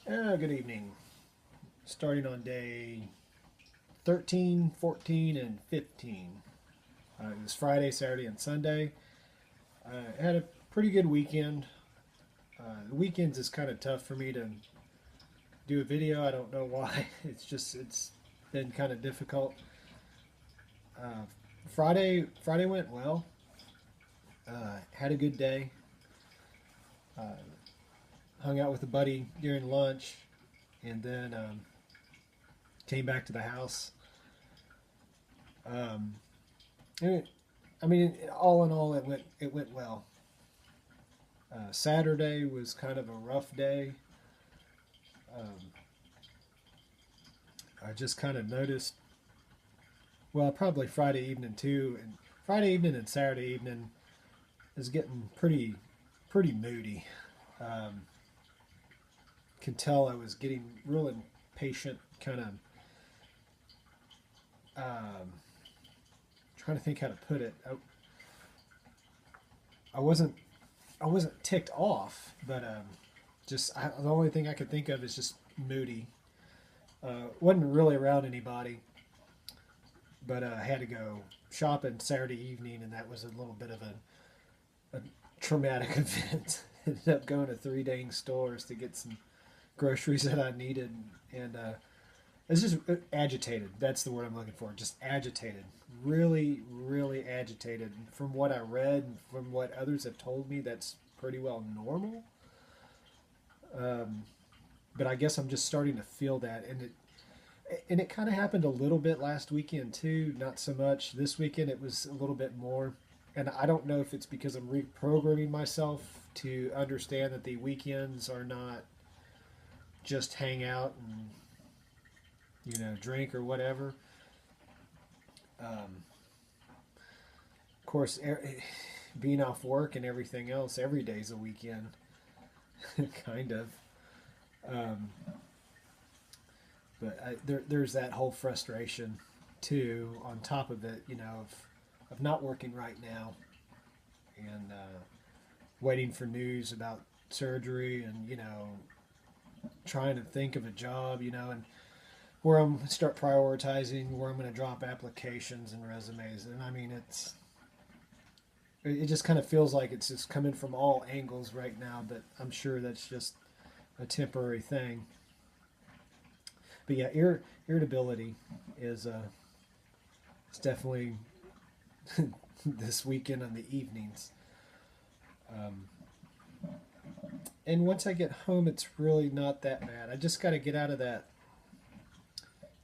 Good evening. Starting on day 13, 14, and 15. It was Friday, Saturday, and Sunday. I had a pretty good weekend. The weekends is kind of tough for me to do a video. I don't know why. It's been kind of difficult. Uh, Friday went well. Had a good day. Uh, Hung out with a buddy during lunch, and then came back to the house. Um, and all in all, it went well. Saturday was kind of a rough day. Um, I just kind of noticed, well, probably Friday evening too, and Friday evening and Saturday evening is getting pretty moody. Um, can tell I was getting real impatient, kind of trying to think how to put it. I wasn't I wasn't ticked off, but the only thing I could think of is just moody. Wasn't really around anybody, but I had to go shopping Saturday evening, and that was a little bit of a traumatic event. Ended up going to three dang stores to get some groceries that I needed, and it's just agitated. That's the word I'm looking for. Just agitated. Really agitated. From what I read and from what others have told me, that's pretty well normal. Um, but I guess I'm just starting to feel that, and it kind of happened a little bit last weekend too. Not so much this weekend. It was a little bit more, and I don't know if it's because I'm reprogramming myself to understand that the weekends are not just hang out and drink or whatever. Of course, being off work and everything else, every day's a weekend, kind of. Um, but there's that whole frustration too, on top of it, of not working right now, and waiting for news about surgery, and trying to think of a job, and where I'm gonna start prioritizing where I'm going to drop applications and resumes. And I mean, it just kind of feels like it's just coming from all angles right now, but I'm sure that's just a temporary thing. But yeah, irritability is it's definitely this weekend on the evenings. Um, and once I get home, it's really not that bad. I just got to get out of that,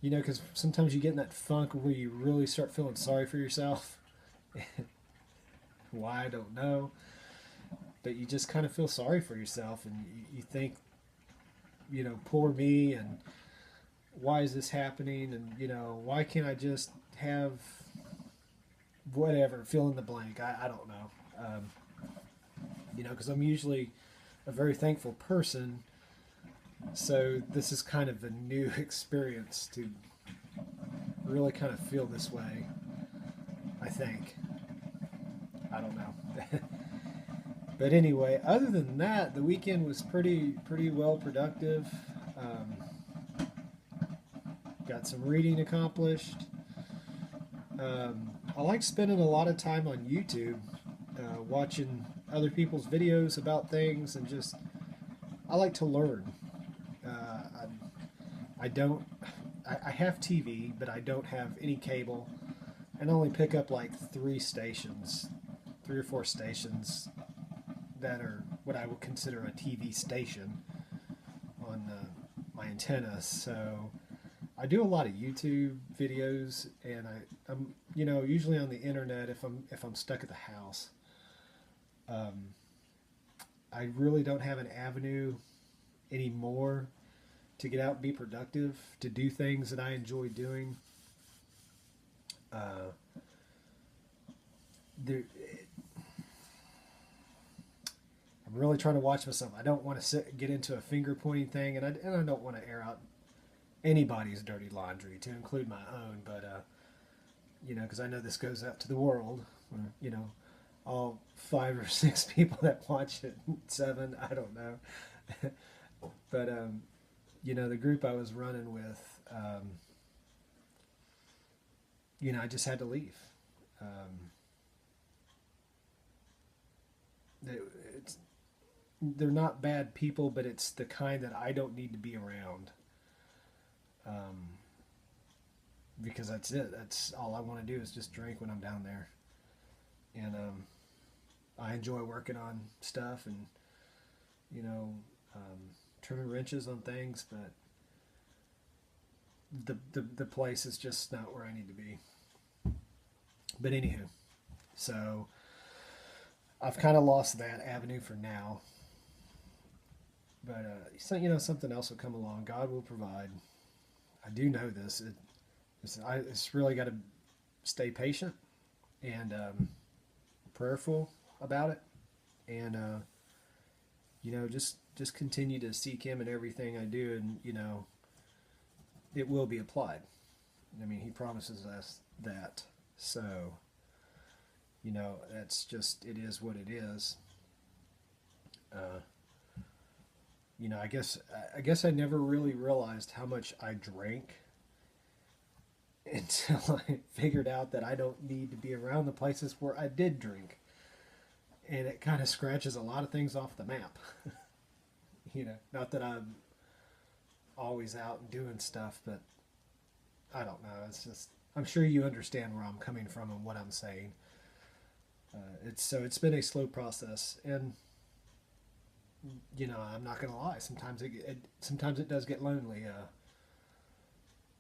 because sometimes you get in that funk where you really start feeling sorry for yourself. Why, I don't know. But you just kind of feel sorry for yourself, and you think, poor me, and why is this happening? And, why can't I just have whatever, fill in the blank? I don't know. Because I'm usually a very thankful person. So this is kind of a new experience to really kind of feel this way, I think. I don't know. But anyway, other than that, the weekend was pretty well productive. Got some reading accomplished. I like spending a lot of time on YouTube, watching other people's videos about things, and just I like to learn. I don't. I have TV, but I don't have any cable, and I only pick up like three or four stations that are what I would consider a TV station on my antenna. So I do a lot of YouTube videos, and I'm usually on the internet if I'm stuck at the house. Um, I really don't have an avenue anymore to get out and be productive, to do things that I enjoy doing. Uh, there, I'm really trying to watch myself. I don't want to get into a finger pointing thing, and I don't want to air out anybody's dirty laundry, to include my own. But because I know this goes out to the world. All five or six people that watch it, seven, I don't know. But the group I was running with, I just had to leave. Um, they, it's, they're not bad people, but it's the kind that I don't need to be around. Um, because that's it. That's all I want to do is just drink when I'm down there. And I enjoy working on stuff and you know um, turning wrenches on things, but the place is just not where I need to be. But anywho, so I've kind of lost that avenue for now. But so something else will come along. God will provide. I do know this. It's really got to stay patient and prayerful about it, and just continue to seek Him in everything I do, and it will be applied. I mean, He promises us that. So that's just it is what it is. Uh, I guess I never really realized how much I drank until I figured out that I don't need to be around the places where I did drink. And it kind of scratches a lot of things off the map. Not that I'm always out and doing stuff, but I don't know. It's just, I'm sure you understand where I'm coming from and what I'm saying. It's been a slow process, and I'm not gonna lie. Sometimes it does get lonely.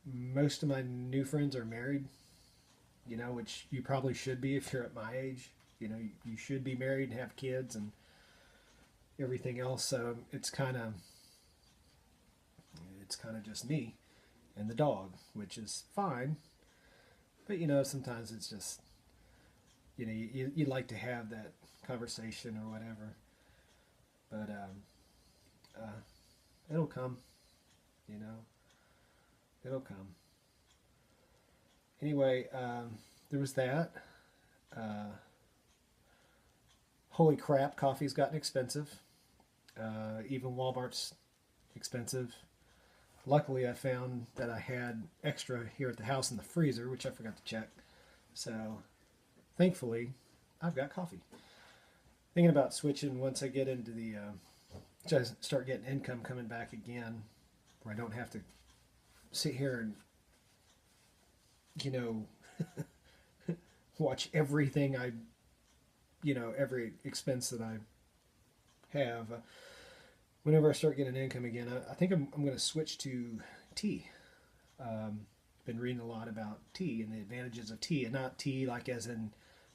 Most of my new friends are married, which you probably should be if you're at my age. You should be married and have kids and everything else. So it's kind of just me and the dog, which is fine. But sometimes it's just you'd like to have that conversation or whatever. But it'll come. You know, it'll come. Anyway, there was that. Holy crap, coffee's gotten expensive. Even Walmart's expensive. Luckily, I found that I had extra here at the house in the freezer, which I forgot to check. So, thankfully, I've got coffee. Thinking about switching once I get into just start getting income coming back again, where I don't have to sit here and, you know, watch everything every expense that I have. Whenever I start getting income again, I think I'm going to switch to tea. Been reading a lot about tea and the advantages of tea, and not tea like as in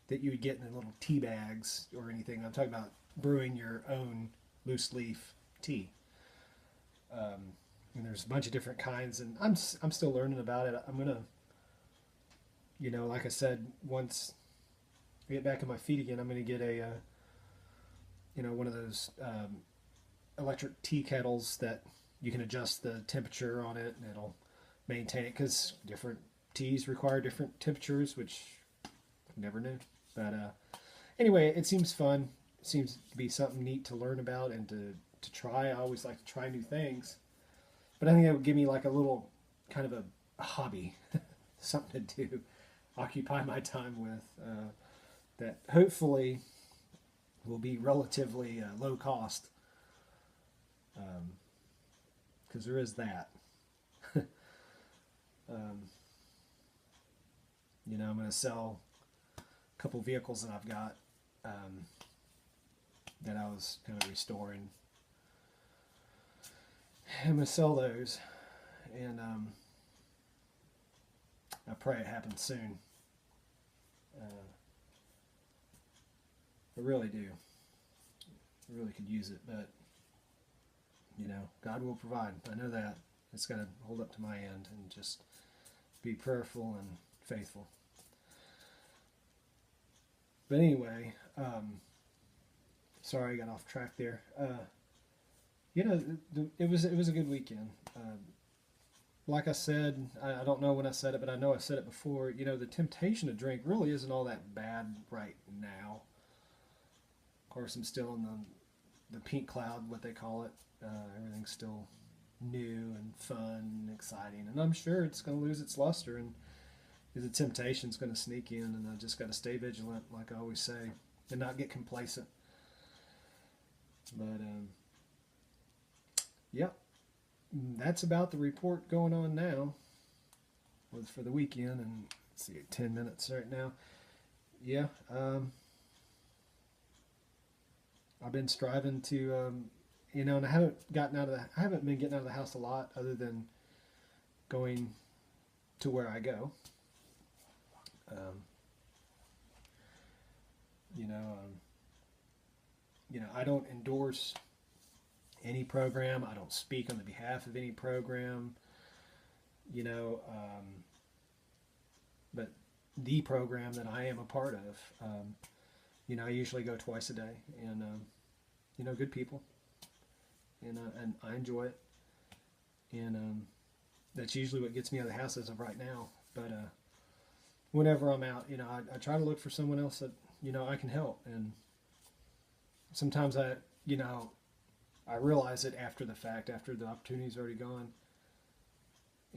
that you would get in the little tea bags or anything. I'm talking about brewing your own loose leaf tea. And there's a bunch of different kinds, and I'm still learning about it. I'm gonna, like I said, once I get back on my feet again, I'm gonna get a, one of those electric tea kettles that you can adjust the temperature on it, and it'll maintain it, because different teas require different temperatures, which I never knew. But anyway, it seems fun. It seems to be something neat to learn about and to try. I always like to try new things. But I think that would give me like a little kind of a hobby, something to occupy my time with, that hopefully will be relatively low cost, because there is that. I'm going to sell a couple vehicles that I've got, that I was kind of restoring. I'm going to sell those, and I pray it happens soon. I really do. I really could use it, but God will provide. I know that. It's got to hold up to my end and just be prayerful and faithful. But anyway, sorry I got off track there. It was a good weekend. Like I said, I don't know when I said it, but I know I said it before. The temptation to drink really isn't all that bad right now. Of course, I'm still in the pink cloud, what they call it. Everything's still new and fun and exciting. And I'm sure it's going to lose its luster, and the temptation's going to sneak in, and I just got to stay vigilant, like I always say, and not get complacent. But yeah, that's about the report going on now for the weekend. And let's see, 10 minutes right now. Yeah, I've been striving to, and I haven't been getting out of the house a lot, other than going to where I go. Um, you know, um, I don't endorse any program. I don't speak on the behalf of any program. You know, but the program that I am a part of, I usually go twice a day, and good people, and I enjoy it, and that's usually what gets me out of the house as of right now. But whenever I'm out, I try to look for someone else that I can help, and sometimes I realize it after the fact, after the opportunity's already gone,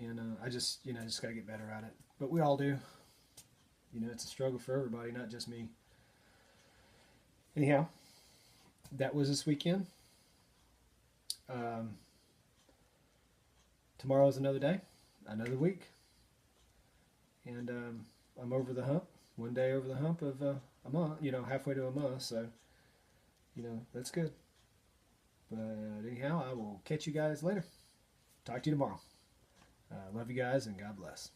and I just got to get better at it. But we all do. It's a struggle for everybody, not just me. Anyhow, that was this weekend. Tomorrow's another day, another week, and I'm over the hump. One day over the hump of a month, halfway to a month. So, that's good. But anyhow, I will catch you guys later. Talk to you tomorrow. Love you guys, and God bless.